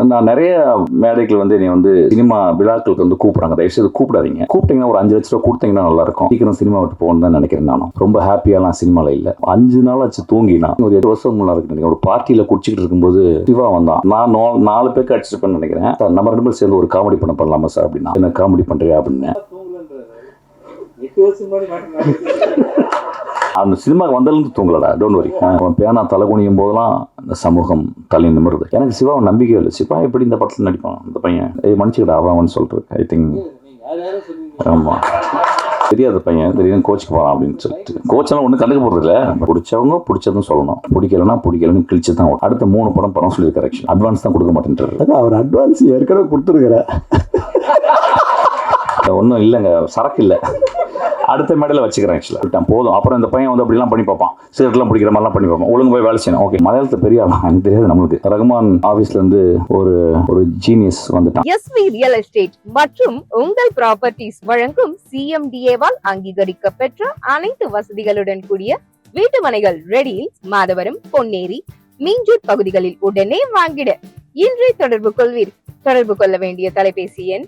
நான் நிறைய மேடைகள் வந்து என்னை வந்து சினிமா விழாக்களுக்கு வந்து கூப்பிட்றாங்க. தயவுசெய்து கூப்பிடாதீங்க. கூப்பிட்டீங்கன்னா ஒரு 5 லட்ச ரூபா கொடுத்தீங்கன்னா நல்லா இருக்கும். சீக்கிரம் சினிமா விட்டு போகணும்னு தான் நினைக்கிறேன். நானும் ரொம்ப ஹாப்பியாலாம் சினிமாவில் இல்லை. 5 நாள் ஆச்சு தூங்கினா. ஒரு 8 வருஷம் முன்னாடி இருக்கு. ஒரு பார்ட்டியில் குடிச்சிக்கிட்டு இருக்கும்போது சிவா வந்தான். நான் 4 பேருக்கு அடிச்சிருப்பேன்னு நினைக்கிறேன். நம்ம 2 பேரும் சேர்ந்து ஒரு காமெடி பண்ணலாமா சார் அப்படின்னா, என்ன காமெடி பண்றியா அப்படின்னு. அந்த சினிமாவுக்கு வந்ததுலேருந்து தூங்கலடா, டோன்ட் வரி. அவன் பேனா தலை குனியும் போதெல்லாம் இந்த சமூகம் தலை நிமிருது. எனக்கு சிவாவை நம்பிக்கை இல்லை. சிவா எப்படி இந்த படத்தில் நடிப்பான் இந்த பையன், மன்னிச்சுக்கிட்ட அவன் சொல்லிட்டு ஐ திங்க் ஆமாம் தெரியாத பையன் திடீர்னு கோச்சுக்கு போகிறான் அப்படின்னு சொல்லிட்டு. கோச்செல்லாம் ஒன்றும் கண்டுக்க போகிறது இல்லை. பிடிச்சவங்க பிடிச்சதும் சொல்லணும், பிடிக்கலன்னா பிடிக்கலன்னு கிழிச்சு தான் அடுத்த 3 படம் சொல்லி கரெக்ஷன் அட்வான்ஸ் தான் கொடுக்க மாட்டேன்றாரு. அவர் அட்வான்ஸ் ஏற்கனவே கொடுத்துருக்குற ஒன்றும் இல்லைங்க, சரக்கு இல்லை, அடுத்த மேடையில் வச்சுக்கிறேன். ஆக்சுவலாக போதும். அப்புறம் இந்த பையன் வந்து அப்படிலாம் பண்ணி பார்ப்பான், சிகரெட்லாம் பிடிக்கிற மாதிரிலாம் பண்ணி பார்ப்பான். ஒழுங்கு போய் வேலை செய்யணும். ஓகே, மலையாளத்தை பெரிய ஆளா எனக்கு தெரியாது. நம்மளுக்கு ரகுமான் ஆஃபீஸ்லேருந்து ஒரு ஜீனியஸ் வந்துட்டான். எஸ்வி ரியல் எஸ்டேட் மற்றும் உங்கள் ப்ராப்பர்ட்டிஸ் வழங்கும் சிஎம்டிஏவால் அங்கீகரிக்க பெற்ற அனைத்து வசதிகளுடன் கூடிய வீட்டு மனைகள் ரெடியில் மாதவரம், பொன்னேரி, மீஞ்சூர் பகுதிகளில் உடனே வாங்கிட இன்றே தொடர்பு கொள்வீர். தொடர்பு கொள்ள வேண்டிய தொலைபேசி எண்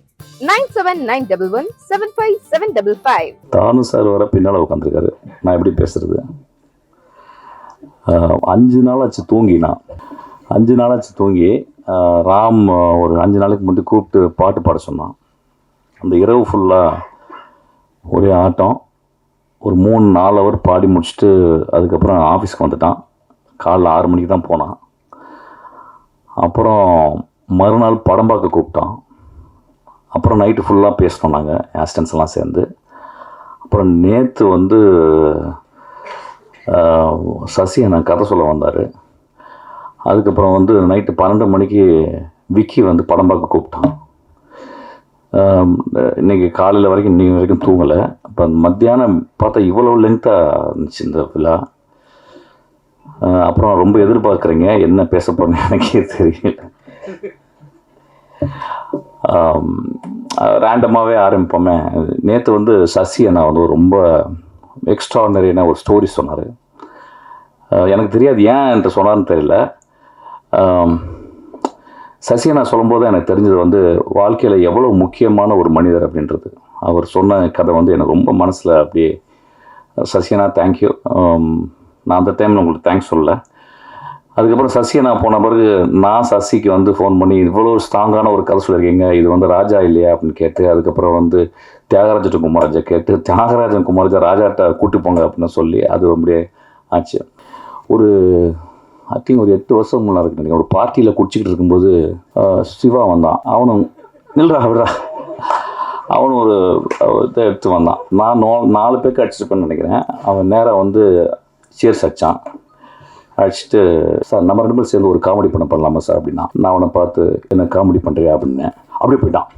9791175755. தானு சார் வர பின்னால் உட்காந்துருக்காரு. நான் எப்படி பேசுறது? 5 நாள் ஆச்சு தூங்கினா. 5 நாள் ஆச்சு தூங்கி. ராம் ஒரு 5 நாளைக்கு முந்தைய கூப்பிட்டு பாட்டு பாட சொன்னான். அந்த இரவு ஃபுல்லாக ஒரே ஆட்டம். ஒரு 3-4 ஹவர் பாடி முடிச்சுட்டு அதுக்கப்புறம் ஆஃபீஸ்க்கு வந்துட்டான். காலைல 6 மணிக்கு தான் போனான். அப்புறம் மறுநாள் படம் பார்க்க கூப்பிட்டான். அப்புறம் நைட்டு ஃபுல்லாக பேசினோம் நாங்கள் ஆஸ்டன்ஸ் எல்லாம் சேர்ந்து. அப்புறம் நேற்று வந்து சசி எனக்கு கதை சொல்ல வந்தார். அதுக்கப்புறம் வந்து நைட்டு 12 மணிக்கு விக்கி வந்து படம் பார்க்க கூப்பிட்டான். இன்றைக்கி காலையில் வரைக்கும் இன்றைக்கி வரைக்கும் தூங்கலை. இப்போ மத்தியானம் பார்த்தா இவ்வளோ லென்த்தாக இருந்துச்சு இந்த விழா. அப்புறம் ரொம்ப எதிர்பார்க்குறீங்க, என்ன பேச போகிறேன்னு எனக்கே தெரியல. ரேண்டமாகவே ஆரம்பிப்போமே. நேற்று வந்து சசி அண்ணா வந்து ரொம்ப எக்ஸ்ட்ரானரியான ஒரு ஸ்டோரி சொன்னார். எனக்கு தெரியாது ஏன் என்று சொன்னார்னு தெரியல. சசி அண்ணா சொல்லும்போது எனக்கு தெரிஞ்சது வந்து வாழ்க்கையில் எவ்வளோ முக்கியமான ஒரு மனிதர் அப்படின்றது. அவர் சொன்ன கதை வந்து எனக்கு ரொம்ப மனசில் அப்படியே. சசி அண்ணா தேங்க்யூ. நான் அந்த டைமில் உங்களுக்கு தேங்க்ஸ் சொல்லலை. அதுக்கப்புறம் சசி நான் போன பிறகு நான் சசிக்கு வந்து ஃபோன் பண்ணி இவ்வளோ ஸ்ட்ராங்கான ஒரு கதை சொல்லியிருக்கீங்க, இது வந்து ராஜா இல்லையா அப்படின்னு கேட்டு, அதுக்கப்புறம் வந்து தியாகராஜன் குமாரஜா கேட்டு, தியாகராஜன் குமாரஜா ராஜாட்ட கூட்டி போங்க அப்படின்னு சொல்லி அது அப்படியே ஆச்சு. ஒரு ஐ திங்க் ஒரு 8 வருஷம் முன்னாடி இருக்கு நினைக்கிறேன். ஒரு பார்ட்டியில் குடிச்சிக்கிட்டு இருக்கும்போது சிவா வந்தான். அவனும் நில்றா விடுறா, அவனும் ஒரு இதை எடுத்து வந்தான். நான் 4 பேருக்கு அடிச்சிருப்பேன்னு நினைக்கிறேன். அவன் நேராக வந்து சேர்ஸ் அடித்தான். அடிச்சுட்டு, சார் நம்ம 2 பேரும் சேர்ந்து ஒரு காமெடி பண்ணலாமா சார் அப்படின்னா, நான் அவனை பார்த்து என்ன காமெடி பண்ணுறியா அப்படின்னு அப்படியே போயிட்டான்.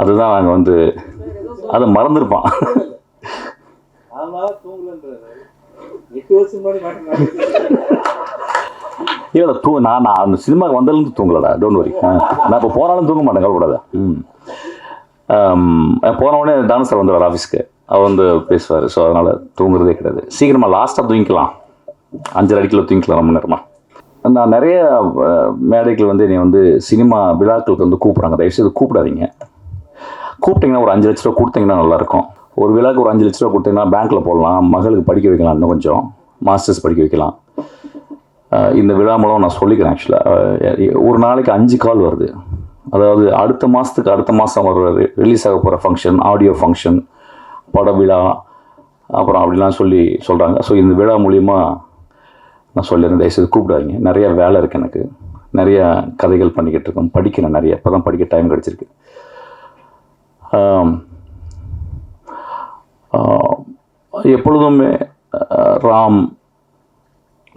அதுதான் நாங்கள் வந்து அதை மறந்துருப்பான். இல்லை நான் அந்த சினிமாவுக்கு வந்ததுலேருந்து தூங்கலடா, டோன்ட் வரி. நான் இப்போ போனாலும் தூங்க மாட்டேன், கவலைப்படாத. போனவுடனே டான்ஸ் சார் வந்துடுவார் ஆஃபீஸ்க்கு. அவர் வந்து பேசுவார். ஸோ அதனால் தூங்குறதே கிடையாது. சீக்கிரமாக லாஸ்ட்டாக தூங்கிக்கலாம், 5 அடிக்கில் தூங்கிக்கலாம் ரொம்ப நேரமாக. நான் நிறைய மேடைகள் வந்து என்னை வந்து சினிமா விழாக்களுக்கு வந்து கூப்பிட்றாங்க. தயவுசெய்து கூப்பிடாதீங்க. கூப்பிட்டிங்கன்னா ஒரு 5 லட்ச ரூபா கொடுத்தீங்கன்னா நல்லாயிருக்கும். ஒரு விழாவுக்கு ஒரு 5 லட்ச ரூபா கொடுத்தீங்கன்னா பேங்க்கில் போடலாம், மகளுக்கு படிக்க வைக்கலாம், இன்னும் கொஞ்சம் மாஸ்டர்ஸ் படிக்க வைக்கலாம். இந்த விழா மூலம் நான் சொல்லிக்கிறேன். ஆக்சுவலாக ஒரு நாளைக்கு 5 கால் வருது. அதாவது அடுத்த மாதம் ஒரு ரிலீஸ் ஆக போகிற ஃபங்க்ஷன், ஆடியோ ஃபங்க்ஷன், பட விழா, அப்புறம் அப்படிலாம் சொல்கிறாங்க. ஸோ இந்த விழா மூலிமா நான் சொல்லிடுறேன், தயவுசெய்து கூப்பிடாதீங்க. நிறைய வேலை இருக்குது எனக்கு, நிறைய கதைகள் பண்ணிக்கிட்டு இருக்கேன், படிக்கிறேன் நிறைய. இப்போ தான் படிக்க டைம் கிடச்சிருக்கு. எப்பொழுதுமே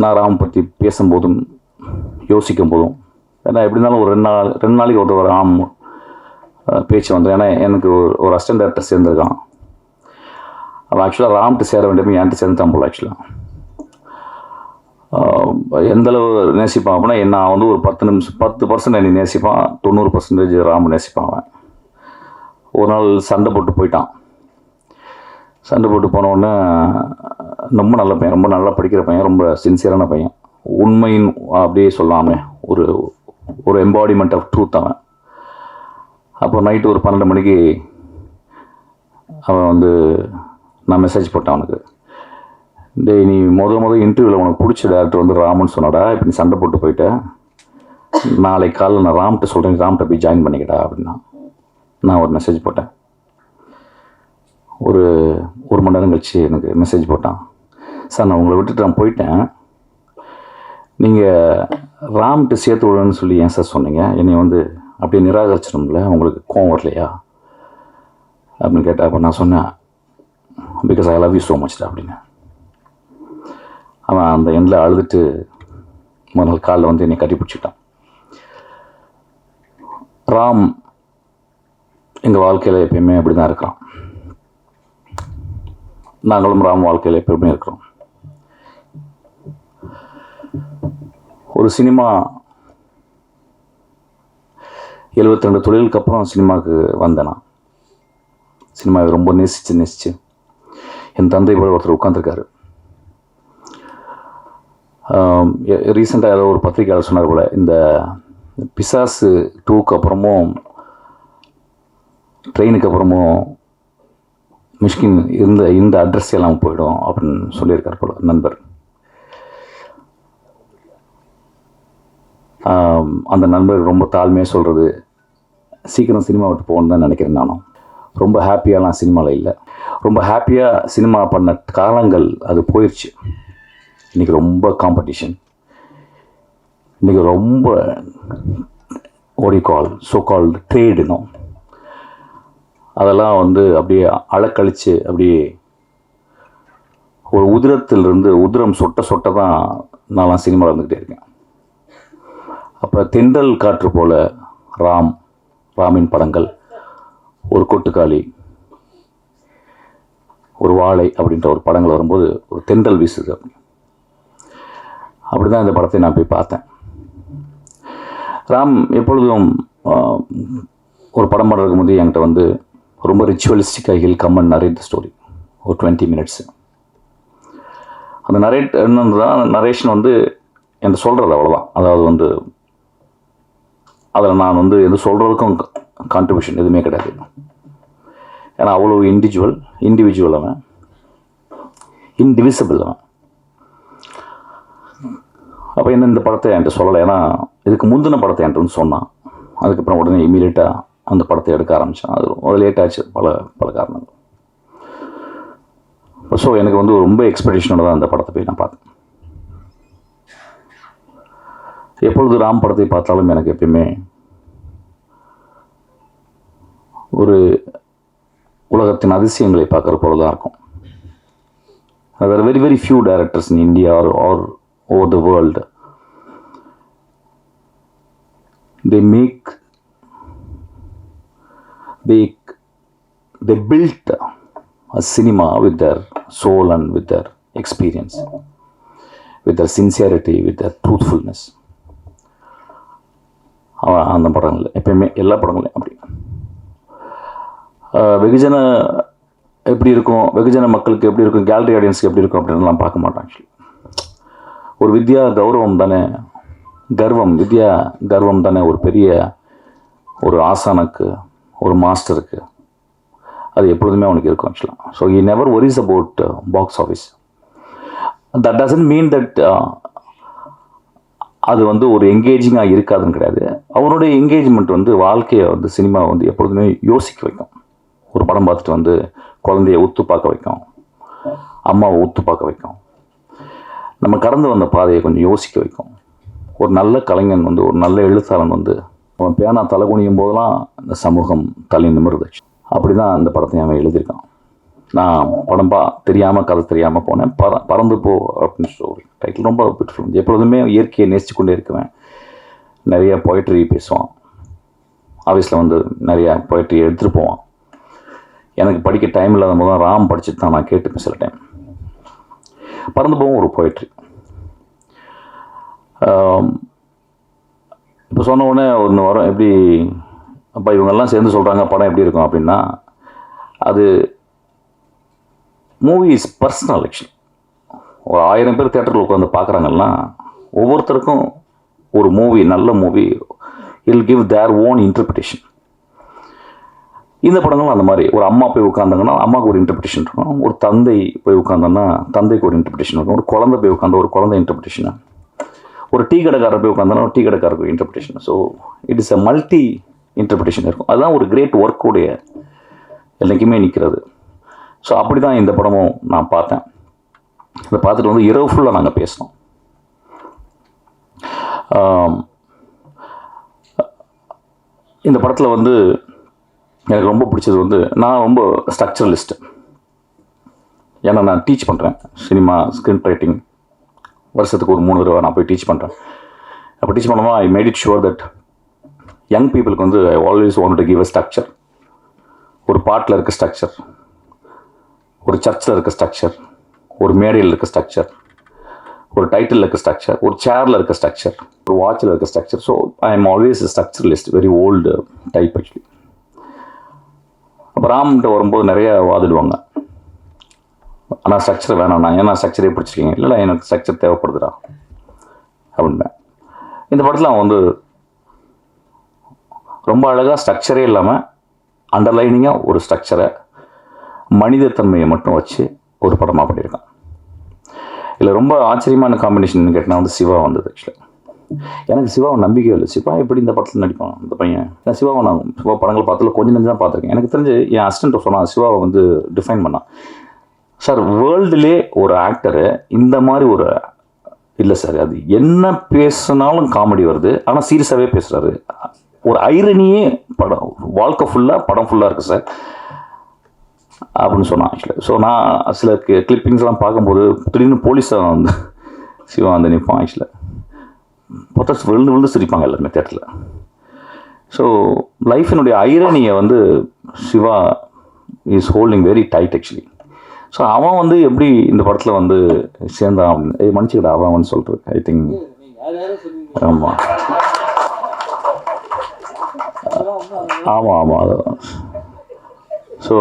நான் ராம் பற்றி பேசும்போதும் யோசிக்கும் போதும், ஏன்னா எப்படி இருந்தாலும் ஒரு 2 நாளைக்கு ஒரு ராம் பேச்சு வந்து, ஏன்னா எனக்கு ஒரு அசிஸ்டன்ட் டைரக்டர் சேர்ந்துருக்கான். அவன் ஆக்சுவலாக ராம்கிட்ட சேர வேண்டியது என்கிட்ட சேர்ந்துட்டான் போல். ஆக்சுவலாக எந்தளவு நேசிப்பான் அப்படின்னா, நான் வந்து ஒரு 10% என்னை நேசிப்பான், 90% ராம் நேசிப்பான். அவன் ஒரு நாள் சண்டை போட்டு போயிட்டான். சண்டை போட்டு போனோடனே ரொம்ப நல்ல பையன், ரொம்ப நல்லா படிக்கிற பையன், ரொம்ப சின்சியரான பையன். உண்மையின் அப்படியே சொல்லாமல் ஒரு எம்பாடிமெண்ட் ஆஃப் ட்ரூத் அவன். அப்போ நைட்டு ஒரு 12 மணிக்கு அவன் வந்து நான் மெசேஜ் போட்டேன் அவனுக்கு. டேய், நீ முதல் இன்டர்வியூவில் உனக்கு பிடிச்ச டேரக்டர் வந்து ராமன் சொன்னடா, இப்போ நீ சண்டை போட்டு போயிட்டேன், நாளைக்கு காலையில் நான் ராம்கிட்ட சொல்கிறேன், ராம்கிட்ட போய் ஜாயின் பண்ணிக்கடா அப்படின்னா. நான் ஒரு மெசேஜ் போட்டேன். ஒரு மணி நேரம் கழிச்சு எனக்கு மெசேஜ் போட்டான். சார், நான் உங்களை விட்டுட்டு நான் போயிட்டேன், நீங்கள் ராம்கிட்ட சேர்த்து விடணும்னு சொல்லி ஏன் சார் சொன்னீங்க? என்னை வந்து அப்படியே நிராகரிச்சிடும்ல, உங்களுக்கு கோவம் வரலையா அப்படின்னு கேட்டேன். அப்போ நான் சொன்னேன், because I love you so much அப்படின்னு. அவன் அந்த எண்ணில் அழுதுட்டு முதல் காலில் வந்து என்னை கட்டி பிடிச்சிட்டான். ராம் எங்கள் வாழ்க்கையில் எப்பயுமே அப்படி தான் இருக்கிறான். நாங்களும் ராம் வாழ்க்கையில் எப்பயுமே இருக்கிறோம். ஒரு சினிமா 72 தொழிலுக்கு அப்புறம் சினிமாவுக்கு வந்தேன். நான் சினிமாவை ரொம்ப நேசித்து என் தந்தை போல ஒருத்தர் உட்காந்துருக்காரு. ரீசெண்டாக ஏதோ ஒரு பத்திரிகையாளர் சொன்னார் போல், இந்த பிசாசு 2க்கு அப்புறமும் ட்ரெயினுக்கு அப்புறமும் மிஷ்கின் இந்த அட்ரஸ் எல்லாம் போயிடும் அப்படின்னு சொல்லியிருக்கார் போல நண்பர். அந்த நண்பர் ரொம்ப தாழ்மையாக சொல்கிறது, சீக்கிரம் சினிமா விட்டு போகணுன்னு தான் நினைக்கிறேன். நானும் ரொம்ப ஹாப்பியாலாம் சினிமாவில் இல்லை. ரொம்ப ஹாப்பியாக சினிமா பண்ண காலங்கள் அது போயிடுச்சு. இன்றைக்கி ரொம்ப காம்படிஷன், இன்றைக்கி ரொம்ப ஸோ கால்டு ட்ரேடுனும் அதெல்லாம் வந்து அப்படியே அழக்கழித்து அப்படியே ஒரு உதிரம் சொட்ட தான் நான்லாம் சினிமாவில் இருந்துக்கிட்டே இருக்கேன். அப்போ தென்றல் காற்று போல ராமின் படங்கள், ஒரு கொட்டுக்காளி, ஒரு வாழை அப்படின்ற ஒரு படங்கள் வரும்போது ஒரு தென்றல் வீசுது. அப்படி தான் இந்த படத்தை நான் போய் பார்த்தேன். ராம் எப்பொழுதும் ஒரு படம் பண்ணுறதுக்கு முந்தைய என்கிட்ட வந்து ரொம்ப ரிச்சுவலிஸ்டிக்காக he'll come and narrate the story ஒரு 20 மினிட்ஸு. அந்த நரேஷன் வந்து என்கிட்ட சொல்கிறது அவ்வளோதான். அதாவது வந்து அதில் நான் வந்து எது சொல்கிறதுக்கும் கான்ட்ரிபியூஷன் எதுவுமே கிடையாது. ஏன்னா அவ்வளோ இண்டிவிஜுவல் அவன், இன்டிவிசிபிள் அவன். அப்போ என்ன இந்த படத்தை என்கிட்ட சொல்லலை. ஏன்னா இதுக்கு முந்தின படத்தை என்கிட்ட வந்து சொன்னான். அதுக்கப்புறம் உடனே இமீடியட்டாக அந்த படத்தை எடுக்க ஆரம்பித்தான். அது லேட் ஆச்சு, பல காரணங்கள். ஸோ எனக்கு வந்து ரொம்ப எக்ஸ்பெக்டேஷனோட தான் அந்த படத்தை போய் நான் பார்த்தேன். எப்பொழுது ராம் படத்தை பார்த்தாலும் எனக்கு எப்பயுமே ஒரு உலகத்தின் அதிசயங்களை பார்க்குற போல தான் இருக்கும். There are very, very few directors in India or over the world. They built a cinema with their soul and with their experience, with their sincerity, with their truthfulness. அந்த படங்கள் எப்பயுமே எல்லா படங்களையும் அப்படி வெகுஜன எப்படி இருக்கும், வெகுஜன மக்களுக்கு எப்படி இருக்கும், கேலரி ஆடியன்ஸுக்கு எப்படி இருக்கும் அப்படின்லாம் பார்க்க மாட்டாங்க. ஒரு வித்யா கௌரவம் தானே, வித்யா கர்வம் தானே ஒரு பெரிய ஒரு ஆசானுக்கு, ஒரு மாஸ்டருக்கு அது எப்பொழுதுமே அவனுக்கு இருக்கும் ஆக்சுவலாக. So he never ஒரிஸ் about box office. That doesn't mean that அது வந்து ஒரு என்கேஜிங்காக இருக்காதுன்னு கிடையாது. அவனுடைய என்கேஜ்மெண்ட் வந்து வாழ்க்கையை வந்து சினிமா வந்து எப்பொழுதுமே யோசிக்க வைக்கும். ஒரு படம் பார்த்துட்டு வந்து குழந்தைய உத்து பார்க்க வைக்கும், அம்மாவை உத்து பார்க்க வைக்கும், நம்ம கடந்து வந்த பாதையை கொஞ்சம் யோசிக்க வைக்கும். ஒரு நல்ல கலைஞன் வந்து, ஒரு நல்ல எழுத்தாளன் வந்து அவன் பேனா தலை குனியும் போதெல்லாம் இந்த சமூகம் தலை நிமிருது. அப்படி தான் அந்த படத்தை அவன் எழுதியிருக்கான். நான் படம் தெரியாமல் கதை தெரியாமல் போனேன். பறந்து போ அப்படின்னு ஸ்டோரி டைட்டில் ரொம்ப பியூட்டிஃபுல். எப்பொழுதுமே இயற்கையை நேசித்து கொண்டே இருக்குவேன். நிறைய பொயட்ரி பேசுவான். ஆஃபீஸில் வந்து நிறையா பொயட்ரி எடுத்துகிட்டு போவான். எனக்கு படிக்க டைம் இல்லாத போது தான் ராம் படிச்சுட்டு தான் நான் கேட்டுப்பேன் சில டைம். பறந்து போவோம் ஒரு பொயட்ரி. இப்போ சொன்ன உடனே ஒன்று வரும், எப்படி அப்போ இவங்கெல்லாம் சேர்ந்து சொல்கிறாங்க படம் எப்படி இருக்கும் அப்படின்னா, அது மூவி இஸ் பர்சனல் ஆக்சுவலி. ஒரு 1000 பேர் தேட்டரில் உட்காந்து பார்க்குறாங்கன்னா ஒவ்வொருத்தருக்கும் ஒரு மூவி, நல்ல movie, will give their own interpretation. இந்த படங்களும் அந்த மாதிரி, ஒரு அம்மா போய் உட்காந்தாங்கன்னா அம்மாவுக்கு ஒரு இன்டர்பிரிட்டேஷன் இருக்கும், ஒரு தந்தை போய் உட்காந்தோன்னா தந்தைக்கு ஒரு இன்டர்பிரிட்டேஷன் இருக்கும், ஒரு குழந்தை போய் உட்காந்தா ஒரு குழந்தை இன்டர்பிரிட்டேஷன், ஒரு டீ கடைக்காரர் போய் உட்காந்தோன்னா ஒரு டீ கடைக்காரருக்கு ஒரு interpretation. So it is a multi interpretation இருக்கும். அதுதான் ஒரு கிரேட் ஒர்க்குடைய என்றைக்குமே நிற்கிறது. ஸோ அப்படி தான் இந்த படமும் நான் பார்த்தேன். இதை பார்த்துட்டு வந்து இரவு ஃபுல்லாக நாங்கள் பேசினோம். இந்த படத்தில் வந்து எனக்கு ரொம்ப பிடிச்சது வந்து, நான் ரொம்ப ஸ்ட்ரக்சரலிஸ்ட்டு. ஏன்னா நான் டீச் பண்ணுறேன், சினிமா ஸ்க்ரீன் ரைட்டிங் வருஷத்துக்கு ஒரு 3 தடவை நான் போய் டீச் பண்ணுறேன். அப்போ டீச் பண்ணும்போது I made it sure that young பீப்புளுக்கு வந்து I always want to give a structure. ஒரு பாட்டில் இருக்க ஸ்ட்ரக்சர், ஒரு சர்ச்சில் இருக்க ஸ்ட்ரக்சர், ஒரு மேடையில் இருக்க ஸ்ட்ரக்சர், ஒரு டைட்டில் இருக்க ஸ்ட்ரக்சர், ஒரு சேரில் இருக்க ஸ்ட்ரக்சர், ஒரு வாட்சில் இருக்க structure. So I am always structuralist, very old type actually. அப்போ ராம்கிட்ட வரும்போது நிறைய வாதிடுவாங்க, ஆனால் ஸ்ட்ரக்சர் வேணாண்ணா, ஏன்னா ஸ்ட்ரக்சரே பிடிச்சிருக்கீங்க. இல்லை எனக்கு ஸ்ட்ரக்சர் தேவைப்படுதுடா அப்படின்பேன். இந்த படத்தில் அவன் வந்து ரொம்ப அழகாக ஸ்ட்ரக்சரே இல்லாமல் அண்டர்லைனிங்காக ஒரு ஸ்ட்ரக்சரை, மனிதத்தன்மையை மட்டும் வச்சு ஒரு படமாக பண்ணியிருக்கான். இல்லை ரொம்ப ஆச்சரியமான காம்பினேஷன் கேட்டால் வந்து சிவா வந்தது. ஆக்சுவலாக எனக்கு சிவாவை நம்பிக்கை இல்லை. சிவா எப்படி இந்த படத்தில் நடிப்பான் இந்த பையன்? நான் சிவா படங்கள் பார்த்ததில் கொஞ்சம் நெஞ்சு தான் பார்த்துருக்கேன். எனக்கு தெரிஞ்சு என் அசிஸ்டன்ட் சொன்னான், சிவாவை வந்து டிஃபைன் பண்ணான், சார் வேர்ல்டுலே ஒரு ஆக்டரு இந்த மாதிரி ஒரு இல்லை சார், அது என்ன பேசினாலும் காமெடி வருது, ஆனால் சீரியஸாகவே பேசுகிறாரு, ஒரு ஐரனியே படம் வாழ்க்கை ஃபுல்லாக படம் ஃபுல்லாக இருக்குது சார் அப்படின்னு சொன்னான். ஆக்சுவலி ஸோ நான் சில கிளிப்பிங்ஸ்லாம் பார்க்கும்போது திடீர்னு போலீஸாக வந்து சிவா வந்து நிற்பான். ஆக்சுவலாக பார்த்தா விழுந்து சிரிப்பாங்க எல்லாருமே தேட்டரில். ஸோ லைஃபினுடைய ஐரனியை வந்து Shiva is holding very tight actually. So அவன் வந்து எப்படி இந்த படத்தில் வந்து சேர்ந்தான் அப்படின்னு மன்னிச்சுக்கிட்ட அவன் சொல்கிறது. ஐ திங்க் ஆமாம் ஆமாம் ஆமாம் அதுதான். ஸோ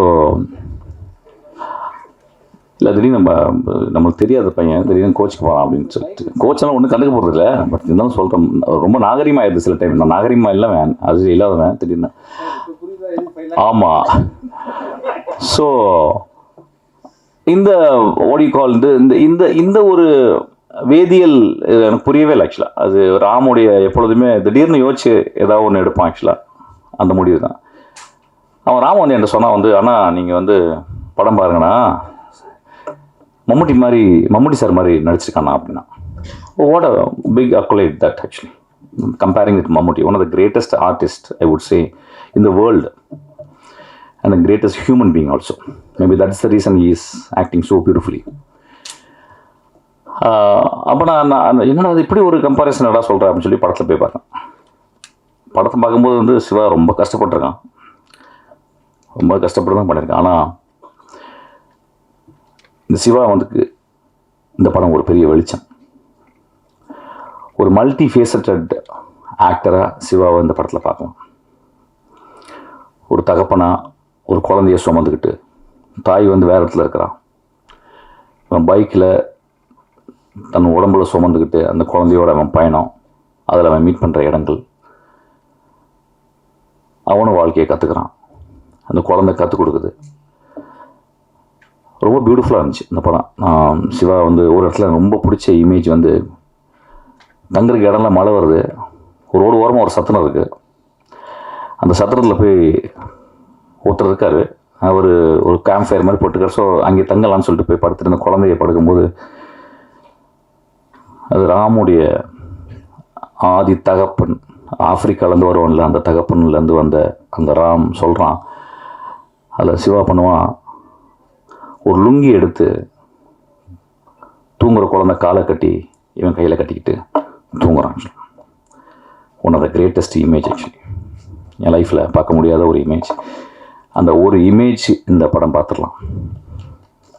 இல்லை திடீர்னு நம்மளுக்கு தெரியாத பையன் திடீர்னு கோச்சுக்கு போகலாம் அப்படின்னு சொல்லிட்டு, கோச்செல்லாம் ஒன்றும் கண்டுக்க போகிறது இல்லை, பட் இருந்தாலும் சொல்கிறேன், ரொம்ப நாகரிகமாக ஆயிடுது சில டைம். நான் நாகரிகமாக இல்லைவன், அது இல்லாதவன் திடீர்னு. ஆமாம். ஸோ இந்த ஓடி கால் இந்த ஒரு வேதியியல் எனக்கு புரியவே இல்லை ஆக்சுவலாக. அது ராமுடைய எப்பொழுதுமே திடீர்னு யோசிச்சு ஏதாவது ஒன்று எடுப்பான் ஆக்சுவலாக, அந்த முடிவு தான். அவன் ராம வந்து என்கிட்ட சொன்னான் வந்து, ஆனால் நீங்கள் வந்து படம் பாருங்கண்ணா, மம்முட்டி சார் மாதிரி நடிச்சிருக்கானா அப்படின்னா. What a big accolade that actually, comparing with Mammootty, one of the greatest artist I would say in the world and the greatest human being also. Maybe that's the reason he is acting so beautifully. அப்போ நான் என்னடா அது இப்படி ஒரு comparison எல்லாம் சொல்கிறேன் அப்படின்னு சொல்லி படத்தில் போய் பார்த்தேன். படத்தை பார்க்கும்போது வந்து சிவா ரொம்ப கஷ்டப்பட்டுருக்கான், ரொம்ப கஷ்டப்பட்டு தான் பண்ணியிருக்கான். ஆனால் இந்த சிவா வந்து இந்த படம் ஒரு பெரிய வெளிச்சம். ஒரு மல்டி ஃபேசட்டட் ஆக்டராக சிவாவை இந்த படத்தில் பார்க்கலாம். ஒரு தகப்பனா ஒரு குழந்தைய சுமந்துக்கிட்டு, தாய் வந்து வேறு இடத்துல இருக்கிறான், அவன் பைக்கில் தன் உடம்புல சுமந்துக்கிட்டு அந்த குழந்தையோட அவன் பயணம், அதில் அவன் மீட் பண்ணுற இடங்கள், அவனும் வாழ்க்கையை கற்றுக்கிறான், அந்த குழந்தை கற்றுக் கொடுக்குது. ரொம்ப பியூட்டிஃபுல்லாக இருந்துச்சு இந்த படம். சிவா வந்து ஒரு இடத்துல ரொம்ப பிடிச்ச இமேஜ் வந்து, தங்குறதுக்கு இடம்லாம் மழை வருது, ஒரு ரோடு ஓரமாக ஒரு சத்திரம் இருக்குது, அந்த சத்திரத்தில் போய் ஒருத்தர் இருக்கார், அவர் ஒரு கேம்ப் ஃபயர் மாதிரி போட்டுக்கார். ஸோ அங்கே தங்கலான்னு சொல்லிட்டு போய் படுத்துட்டு குழந்தைய படுக்கும்போது, அது ராமுடைய ஆதி தகப்பன், ஆப்பிரிக்காலேருந்து வருவான்ல அந்த தகப்பன்லேருந்து வந்த அந்த ராம் சொல்கிறான். அதில் சிவா பண்ணுவான், ஒரு லுங்கி எடுத்து தூங்குகிற குழந்தை காலை கட்டி இவன் கையில் கட்டிக்கிட்டு தூங்குறான். One of the greatest image actually, என் லைஃப்பில் பார்க்க முடியாத ஒரு இமேஜ். அந்த ஒரு இமேஜ் இந்த படம் பார்த்துடலாம்,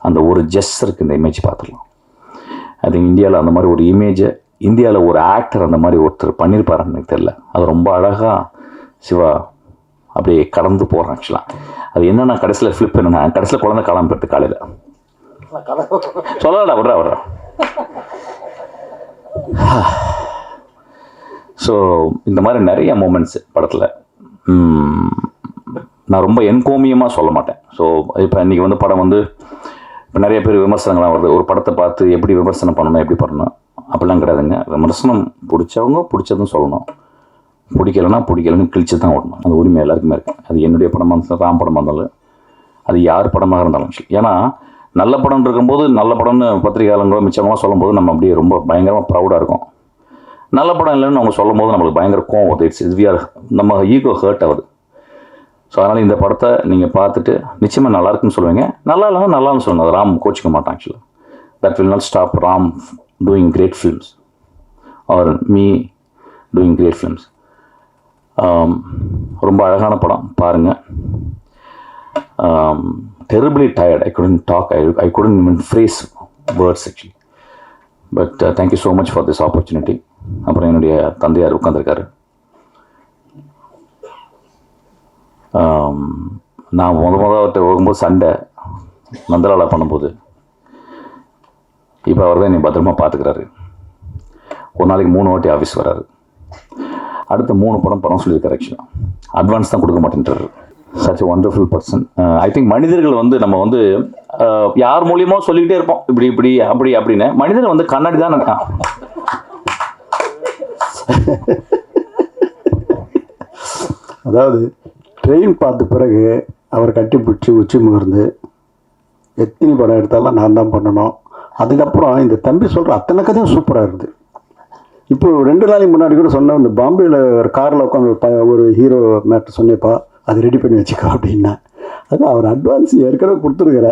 அந்த ஒரு ஜெஸ்டருக்கு இந்த இமேஜ் பார்த்துடலாம். அது இந்தியாவில் அந்த மாதிரி ஒரு இமேஜை, இந்தியாவில் ஒரு ஆக்டர் அந்த மாதிரி ஒருத்தர் பண்ணியிருப்பாருன்னு எனக்கு தெரியல. அது ரொம்ப அழகாக சிவா அப்படியே கடந்து போகிறான் ஆக்சுவலாக. அது என்னென்னா கடைசியில் ஃப்ளிப் என்னென்னா, கடைசியில் குழந்தை காலாமல் போயிட்டு காலையில் சொல்லடா விட்றா. ஸோ இந்த மாதிரி நிறைய மூமெண்ட்ஸ் படத்தில் நான் ரொம்ப என்கோமியமாக சொல்ல மாட்டேன். ஸோ இப்போ இன்றைக்கி வந்து படம் வந்து இப்போ நிறைய பேர் விமர்சனங்கள்லாம் வருது. ஒரு படத்தை பார்த்து எப்படி விமர்சனம் பண்ணணும், எப்படி பண்ணணும் அப்படிலாம் கிடையாதுங்க. விமர்சனம் பிடிச்சவங்க பிடிச்சதும் சொல்லணும், பிடிக்கலன்னு கிழிச்சு தான் ஓடணும். அந்த உரிமை எல்லாருக்குமே இருக்குது. அது என்னுடைய படமாக இருந்தாலும், ராம் படமாக இருந்தாலும், அது யார் படமாக இருந்தாலும். ஏன்னா நல்ல படம் இருக்கும்போது நல்ல படம்னு பத்திரிகையாளங்களோ மிச்சமாக சொல்லும்போது நம்ம அப்படியே ரொம்ப பயங்கரமாக ப்ரௌடாக இருக்கும். நல்ல படம் இல்லைன்னு அவங்க சொல்லும் போது நம்மளுக்கு பயங்கர கோவம் வருது. நம்ம ஈகோ ஹர்ட் ஆகுது. ஸோ அதனால் இந்த படத்தை நீங்கள் பார்த்துட்டு நிச்சயமாக நல்லா இருக்குன்னு சொல்லுவீங்க. நல்லா இல்லைன்னா நல்லான்னு சொல்லுங்கள். அது ராம் கோச்சிக்க மாட்டான். ஆக்சுவலாக that will not stop Ram doing great films or me doing great films. ரொம்ப அழகான படம், பாருங்கள். Terribly tired. I couldn't talk. I couldn't even phrase words actually. But thank you so much for this opportunity. அப்புறம் என்னுடைய தந்தையார் உட்காந்துருக்காரு. நான் அவர்கிட்ட போகும்போது சண்டை நந்தலாலா பண்ணும்போது இப்போ அவர் தான் என்னை பத்திரமா பார்த்துக்கிறாரு. ஒரு நாளைக்கு 3 வாட்டி ஆஃபீஸ் வராரு. அடுத்த 3 படம் சொல்லியிருக்காரு. ஆக்சுவலாக அட்வான்ஸ் தான் கொடுக்க மாட்டேன்றாரு. Such a wonderful person. I think மனிதர்கள் வந்து நம்ம வந்து யார் மூலியமாக சொல்லிக்கிட்டே இருப்போம் இப்படி அப்படின்னு. மனிதர்கள் வந்து கண்ணாடி தான் நினைக்கான். அதாவது ட்ரெயின் பார்த்த பிறகு அவர் கட்டி பிடிச்சி உச்சி முகர்ந்து எத்தனை படம் எடுத்தாலும் நான் தான் பண்ணணும். அதுக்கப்புறம் இந்த தம்பி சொல்கிற அத்தனை கதையும் சூப்பராக இருக்குது. இப்போ 2 நாளைக்கு முன்னாடி கூட சொன்ன இந்த பாம்பேயில் ஒரு காரில் உட்காந்து ஒரு ஹீரோ மேட்டர் சொன்னேப்பா, அது ரெடி பண்ணி வச்சுக்கோ அப்படின்னா. அதான் அவர் அட்வான்ஸ் ஏற்கனவே கொடுத்துருக்குற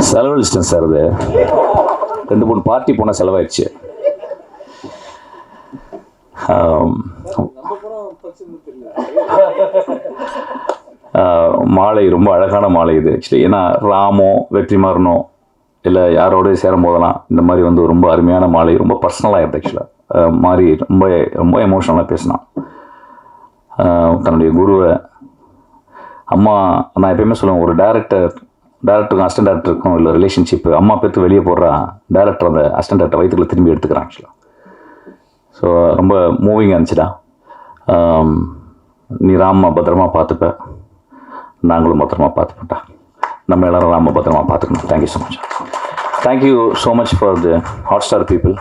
செலவழிச்சிட்டேன் சார். அது 2-3 பார்ட்டி போனால் செலவாயிடுச்சு. மாலை ரொம்ப அழகான மாலை இது ஆக்சுவலி. ஏன்னா ராமோ வெற்றிமாறனோ இல்லை யாரோடய சேரும் போதெல்லாம் இந்த மாதிரி வந்து ரொம்ப அருமையான மாலை, ரொம்ப பர்சனலாக இருக்குது ஆக்சுவலாக. மாதிரி ரொம்ப ரொம்ப எமோஷனலாக பேசினான். தன்னுடைய குருவை அம்மா, நான் எப்பயுமே சொல்லுவேன், ஒரு டேரக்டருக்கும் அசிஸ்டன்ட் டேரக்டருக்கும் இல்லை ரிலேஷன்ஷிப்பு, அம்மா பேத்து வெளியே போடுறா, டேரக்டர் அந்த அசிஸ்டன்ட் டேரக்டர் வயிற்றுக்குள்ள திரும்பி எடுத்துக்கிறான் ஆக்சுவலாக. ஸோ ரொம்ப மூவிங்காக இருந்துச்சுடா. நீ ராமா பத்திரமா பார்த்துப்ப, நாங்களும் பத்திரமா பார்த்துப்பட்டா. நம்ம எல்லோரும் ராம பத்திரமா பார்த்துக்கணும். Thank you so much. Thank you so much for the Hotstar people,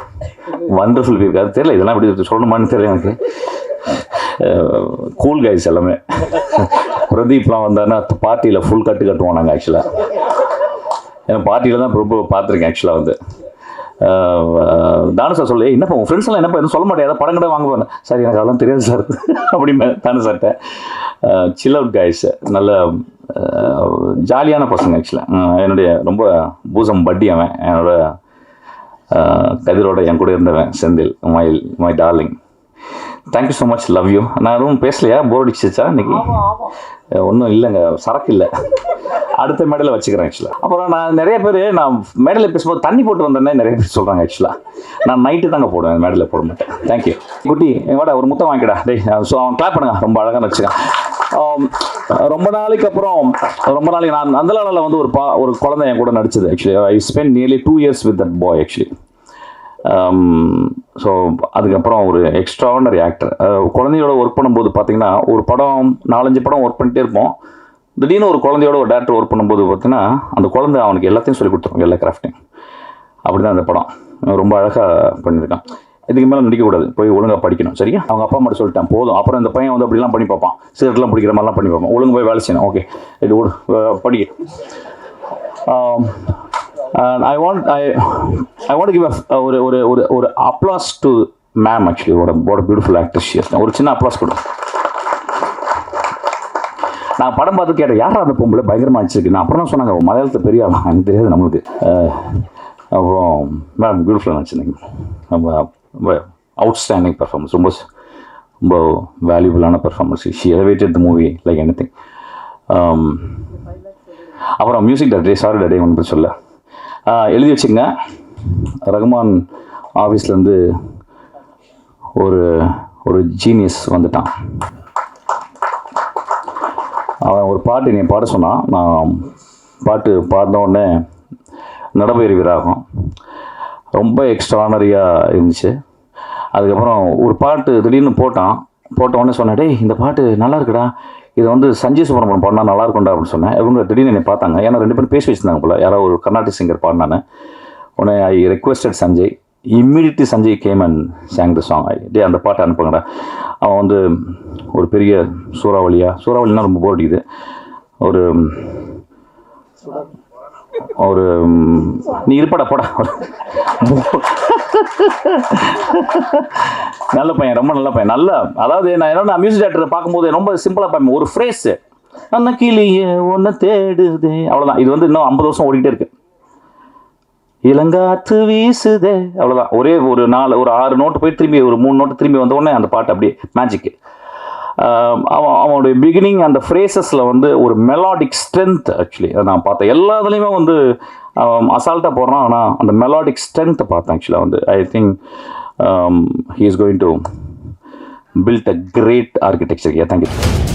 wonderful people. அது தெரியல, இதெல்லாம் இப்படி சொல்லணுமான்னு தெரியல எனக்கு. கூல் கைஸ் எல்லாமே. பிரதீப்லாம் வந்தாருன்னா பார்ட்டியில் ஃபுல் கட்டுவோம் நாங்கள் ஆக்சுவலாக. ஏன்னா பார்ட்டியில் தான் ரொம்ப பார்த்துருக்கேன் ஆக்சுவலாக. வந்து தானு சார் சொல்லி, என்னப்பா உங்கள் ஃப்ரெண்ட்ஸ் எல்லாம் என்னப்பா எதுவும் சொல்ல மாட்டேன், ஏதாவது படம் கடை வாங்க போனேன் சார், எனக்கு அதெல்லாம் தெரியாது சார் அப்படின்னு தானு சார்ட்ட. சில் அவுட் கைஸ், நல்ல ஜாலியான பசங்க ஆக்சுவலாக. என்னுடைய ரொம்ப பூசம் பட்டி அவன், என்னோட கதிரோட என் கூட இருந்தவன் Senthil, my darling. Thank you so much, love you. நான் எதுவும் பேசலையா, போர் அடிச்சிச்சா இன்னைக்கு? ஒன்றும் இல்லைங்க, சரக்கு இல்லை, அடுத்த மேடையில் வச்சுக்கிறேன் ஆக்சுவலாக. அப்புறம் நான் நிறைய பேர் நான் மேடையில் பேசும்போது தண்ணி போட்டு வந்தேன்னே நிறைய பேர் சொல்கிறாங்க ஆக்சுவலாக. நான் நைட்டு தாங்க போடுவேன், மேடையில் போட மாட்டேன். தேங்க்யூ குட்டி, வாடா ஒரு முத்தம் வாங்கிடா டேய். ஸோ அவன் கிளாப் பண்ணுங்க, ரொம்ப அழகாக வச்சுக்கான். ரொம்ப நாளைக்கு நான் நந்தலாலாவில் வந்து ஒரு குழந்தை என் கூட நடிச்சது actually. I spend nearly 2 years with that boy actually. So அதுக்கப்புறம் ஒரு எக்ஸ்ட்ராடனரி ஆக்டர். குழந்தையோட ஒர்க் பண்ணும்போது பார்த்தீங்கன்னா, ஒரு படம் 4-5 படம் ஒர்க் பண்ணிகிட்டே இருப்போம். திடீர்னு ஒரு குழந்தையோட ஒரு டேரக்டர் ஒர்க் பண்ணும்போது பார்த்தீங்கன்னா, அந்த குழந்தை அவனுக்கு எல்லாத்தையும் சொல்லி கொடுத்துருவோம், எல்லா கிராஃப்டையும். அப்படி தான் அந்த படம் ரொம்ப அழகாக பண்ணியிருக்கான். இதுக்கு மேலே நடிக்கக்கூடாது, போய் ஒழுங்காக படிக்கணும், சரியா? அவங்க அப்பா மட்டும் சொல்லிட்டான் போதும். அப்புறம் இந்த பையன் வந்து அப்படிலாம் பண்ணி பார்ப்பான், சிகரெட்லாம் பிடிக்கிற மாதிரிலாம் பண்ணி பார்ப்பான். ஒழுங்கு போய் வேலை செய்யணும், ஓகே இது படிக்க. I want to give ஒரு applause to ma'am actually. what a beautiful actress she is. ஒரு சின்ன applause கொடு. நான் படம் பார்த்து கேட்டேன், யாரா அந்த பொம்பளை பயங்கரமாக அடிச்சிருக்கு. நான் அப்புறம் தான் சொன்னாங்க, மலையாளத்தை பெரிய ஆளா, எனக்கு தெரியாது நம்மளுக்கு. அப்புறம் மேம் பியூட்டிஃபுல்லாக நடிச்சிருந்தீங்க, ரொம்ப அவுட்ஸ்டாண்டிங் பெர்ஃபார்மன்ஸ், ரொம்ப வேல்யூபுல்லான performance. She elevated the movie like anything. அப்புறம் மியூசிக் டைரக்டர், சாரி டாடே ஒன்று சொல்ல எழுதி வச்சுங்க. ரகுமான் ஆஃபீஸ்லேருந்து ஒரு ஜீனியஸ் வந்துட்டான். அவன் ஒரு பாட்டு நீ பாட சொன்னான். நான் பாட்டு பாடின உடனே நடபயிர் விராகம் ரொம்ப எக்ஸ்ட்ரானரியாக இருந்துச்சு. அதுக்கப்புறம் ஒரு பாட்டு திடீர்னு போட்ட உடனே சொன்னேன், டேய் இந்த பாட்டு நல்லா இருக்குடா, இது வந்து சஞ்சய் சுப்ரமணியம் பாடினா நல்லா இருக்கும்டா அப்படின்னு சொன்னேன். இவங்க திடீர்னு என்னை பார்த்தாங்க, ஏன்னா 2 பேரும் பேசி வச்சுருந்தாங்க போல், யாரோ ஒரு கர்நாடிக் சிங்கர் பாடினான்னு. உடனே I requested Sanjay, immediately Sanjay came and sang the song. டே அந்த பாட்டை அனுப்புங்கடா. அவன் வந்து ஒரு பெரிய சூறாவளினா ரொம்ப போர் அடிக்குது, ஒரு நீ இருப்படா போடா. நல்ல பையன், ரொம்ப நல்ல பையன். அதாவது நான் என்னோட மியூசிக் டேரக்டரை பார்க்கும்போது ரொம்ப சிம்பிளாக பார்ப்பேன். ஒரு ஃப்ரேஸு அண்ணா கிளியே ஒன்று தேடுதே, அவ்வளோதான். இது வந்து இன்னும் 50 வருஷம் ஓடிக்கிட்டே இருக்கு. இளங்காற்று வீசுதே, அவ்வளோதான். ஒரே ஒரு 6 நோட்டு போய் திரும்பி ஒரு 3 நோட்டு திரும்பி வந்த உடனே அந்த பாட்டு அப்படியே மேஜிக்கு. அவனுடைய பிகினிங் அந்த ஃப்ரேசஸில் வந்து ஒரு மெலாடிக் ஸ்ட்ரென்த். ஆக்சுவலி நான் பார்த்தேன் எல்லா இதுலேயுமே வந்து அசால்ட்டாக போடுறான், ஆனால் அந்த மெலாடிக் ஸ்ட்ரென்த்தை பார்த்தேன். ஆக்சுவலாக வந்து I think he is going to build a great architecture here. Thank you.